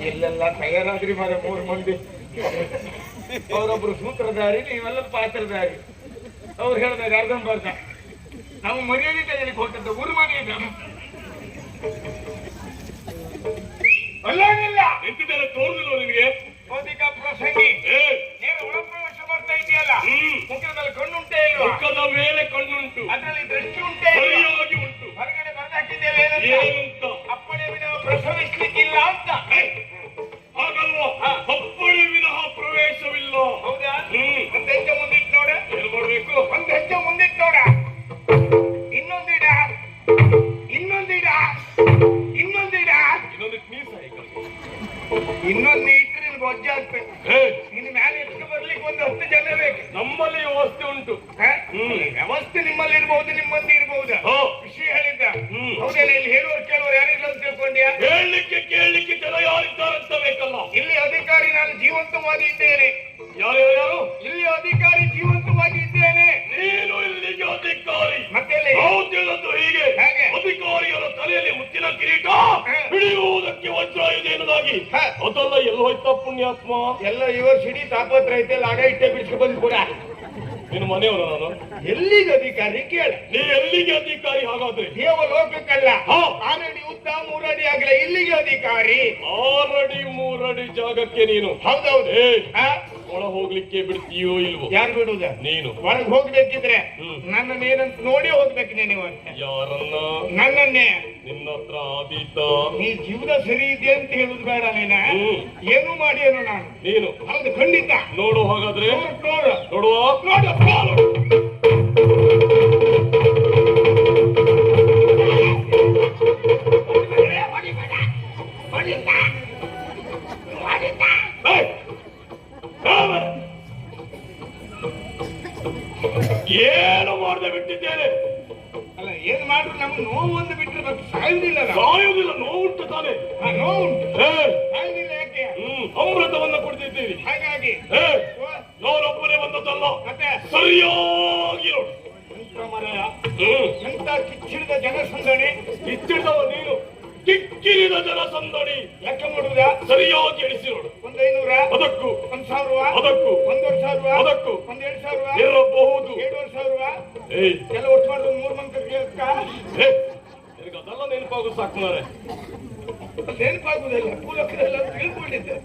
ಇಲ್ಲೆಲ್ಲ ತಯಾರಾದ್ರಿ ಮಾರ 3 ಮಂದಿ. ಅವರೊಬ್ರು ಸೂತ್ರಧಾರಿ, ನೀವೆಲ್ಲ ಪಾತ್ರಧಾರಿ. ಅವ್ರು ಹೇಳಿದಾಗ ಅರ್ಧಂಬರ್ಧ ನಾವು ಮರ್ಯಾದೆ ತೆಗೆಯಲಿಕ್ಕೆ ಹೊರಟದ್ದು ಉರ್ಮನೆಯಿಂದ ಅಲ್ಲಾನಿಲ್ಲ ಎಂತಿದ್ದೆಲ್ಲ ತೋರುದಿಲ್ಲ ನಿನಗೆ. ಭೌತಿಕ ಪ್ರಸಂಗಿ ನೀನು ಒಳಪ್ರವೇಶ ಮಾಡ್ತಾ ಇದೆಯಲ್ಲ, ಮುಖದಲ್ಲಿ ಕಣ್ಣುಂಟೇ ಇಲ್ವಾ? ಮುಖದ ಮೇಲೆ ಕಣ್ಣುಂಟು, ಅದರಲ್ಲಿ ದೃಷ್ಟಿ ಉಂಟೇ ಸರಿಯಾಗಿ ಉಂಟು. ಹೊರಗಡೆ ಬರ್ದಾಕಿದ್ದೇವೆ ಏನಂತ? ಅಪ್ಪಣೆ ವಿನಃ ಪ್ರಸವಿಸ್ಲಿಕ್ಕಿಲ್ಲ ಅಂತ. ಹಾಗಲ್ವಾ? ಅಪ್ಪಣೆ ವಿನಃ ಪ್ರವೇಶವಿಲ್ಲ. ಹೌದಾ? ಒಂದ್ ಹೆಜ್ಜೆ ಮುಂದಿಟ್ಟು ನೋಡ. ಏನ್ ಮಾಡ್ಬೇಕು? ಒಂದ್ ಹೆಜ್ಜೆ ಮುಂದಿಟ್ಟು ನೋಡ. ಇನ್ನೊಂದಿಡ, ಇನ್ನೊಂದಿಡ, ಇನ್ನೊಂದಿಡ, ಇನ್ನೊಂದಿಟ್ಟು ನೀ ಸಹ ಇನ್ನೊಂದು ಇಟ್ಟರೆ ನಿನ್ಗೆ ಒಜ್ಜೆ ಆಗ್ಬೇಕು. ನಿನ್ನ ಮೇಲೆ ಎತ್ಕೊಂಡು ಬರ್ಲಿಕ್ಕೆ ಒಂದು 10 ಜನ ಬೇಕು. ನಮ್ಮಲ್ಲಿ ವ್ಯವಸ್ಥೆ ಉಂಟು. ವ್ಯವಸ್ಥೆ ನಿಮ್ಮಲ್ಲಿ ಇರ್ಬಹುದು, ನಿಮ್ಮಲ್ಲಿ ಇರ್ಬಹುದು. ವಿಷಯ ಹೇಳಿದ್ದ ಹೌದಲ್ಲ? ಇಲ್ಲಿ ಹೇಳುವವರು ಕೇಳುವರು ಯಾರಿಲ್ಲ ಅಂತ ತಿಳ್ಕೊಂಡ್ಯಾ? ಹೇಳಲಿಕ್ಕೆ ಕೇಳಲಿಕ್ಕೆ ಜನ ಯಾರಿದ್ದಾರಂತ ಬೇಕಲ್ಲ. ಇಲ್ಲಿ ಅಧಿಕಾರಿ ನಾನು ಜೀವಂತವಾಗಿ ಇದ್ದೇನೆ. ಯಾರು? ಇಲ್ಲಿ ಅಧಿಕಾರಿ ಜೀವಂತವಾಗಿ ಇದ್ದೇನೆ. ನೀನು ಇಲ್ಲಿಗೆ ಅಧಿಕಾರಿ. ಮತ್ತೆ ನಾವು ತಿಳಿದದ್ದು ಹೀಗೆ. ಹೇಗೆ? ಅಧಿಕಾರಿಗಳ ತಲೆಯಲ್ಲಿ ಮುತ್ತಿನ ಕಿರೀಟ ಹಿಡಿಯುವುದಕ್ಕೆ ವಜ್ರ ಇದೆ ಎನ್ನುವುದಾಗಿ. ಅದೆಲ್ಲ ಎಲ್ಲ ಹೋಯ್ತಾ ಪುಣ್ಯಾತ್ಮ? ಎಲ್ಲ ಇವರು ಸಿಡಿ ತಾಪತ್ರ ಐತೆ, ಲಾಡ ಇಟ್ಟೆ ಬಿಡಿಸ್ಕೊ ಬಂದು ಕೂಡ. ನಿನ್ನ ಮನೆಯವರ ನಾನು. ಎಲ್ಲಿಗೆ ಅಧಿಕಾರಿ ಕೇಳ? ನೀ ಎಲ್ಲಿಗೆ ಅಧಿಕಾರಿ? ಹಾಗಾದ್ರೆ ದೇವಲೋಕಕ್ಕಲ್ಲ. 6 ಅಡಿ ಉದ್ದ 3 ಅಡಿ ಆಗಲ್ಲ, ಇಲ್ಲಿಗೆ ಅಧಿಕಾರಿ. 6 ಅಡಿ 3 ಅಡಿ ಜಾಗಕ್ಕೆ ನೀನು. ಹೌದೌದು. ಒಳ ಹೋಗ್ಲಿಕ್ಕೆ ಬಿಡ್ತೀಯೋ ಇಲ್ವೋ? ಯಾರು ಬಿಡುದ? ನೀನು. ಒಳಗೆ ಹೋಗ್ಬೇಕಿದ್ರೆ ನನ್ನನ್ನ ಏನಂತ ನೋಡಿ ಹೋಗ್ಬೇಕು ನೀವು. ಯಾರನ್ನ? ನನ್ನನ್ನೇ. ನಿನ್ನ ಹತ್ರ ಆದೀತ? ನೀ ಜೀವನ ಸರಿ ಇದೆ ಅಂತ ಹೇಳುದು ಬೇಡ. ನೀನ ಏನು ಮಾಡಿಯೇನು ನಾನು? ನೀನು. ಹೌದು, ಖಂಡಿತ. ನೋಡು ಹಾಗಾದ್ರೆ. ನೋಡು, ನೋಡುವ. ನೋಡು. ಏನು ಮಾಡದೆ ಬಿಟ್ಟಿದ್ದೇನೆ. ಅಲ್ಲ, ಏನ್ ಮಾಡ್ರು ನಮ್ಗೆ ನೋವು ಒಂದು ಬಿಟ್ಟರೆ ಮತ್ತೆ ಸಾಯುವುದಿಲ್ಲ. ಸಾಯುವುದಿಲ್ಲ, ನೋವು ಉಂಟು ತಾನೆ. ನೋವು ಉಂಟು, ಸಾಯುವುದಿಲ್ಲ. ಯಾಕೆ? ಅಮೃತವನ್ನ ಕುಡಿದಿದ್ದೀವಿ. ಹಾಗಾಗಿ ನಾನೊಬ್ಬನೇ ಬಂದದ್ದಲ್ಲ, ಮತ್ತೆ ಸರಿಯಾಗಿ ನೋಡು. ಎಂತ ಕಿಚ್ಚಿಡಿದ ಜನಸಂದಣಿ. ಕಿಚ್ಚಿಡಿದವ ನೀನು. ಕಿಕ್ಕಿರಿದ ಜನಸಂದಣಿ. ಲೆಕ್ಕ ಮಾಡುವುದ? ಸರಿಯಾಗಿ ಎಣಿಸಿ ನೋಡು. 500, ಅದಕ್ಕೂ 1000, ಅದಕ್ಕೂ 1,000, ಅದಕ್ಕೂ 1,500 ಇರಬಹುದು. 7,000 ಎಲ್ಲ ಒಟ್ಟು ಮಾಡಿದ್ರು 3 ಮಂದಿ ಅದೆಲ್ಲ ನೆನಪಾಗೋದು ಸಾಕು ಮಾರೆ. ನೆನಪಾಗುವುದಿಲ್ಲ. ಮೂಲಕರೆಲ್ಲ ತಿಳ್ಕೊಂಡಿದ್ದೆ.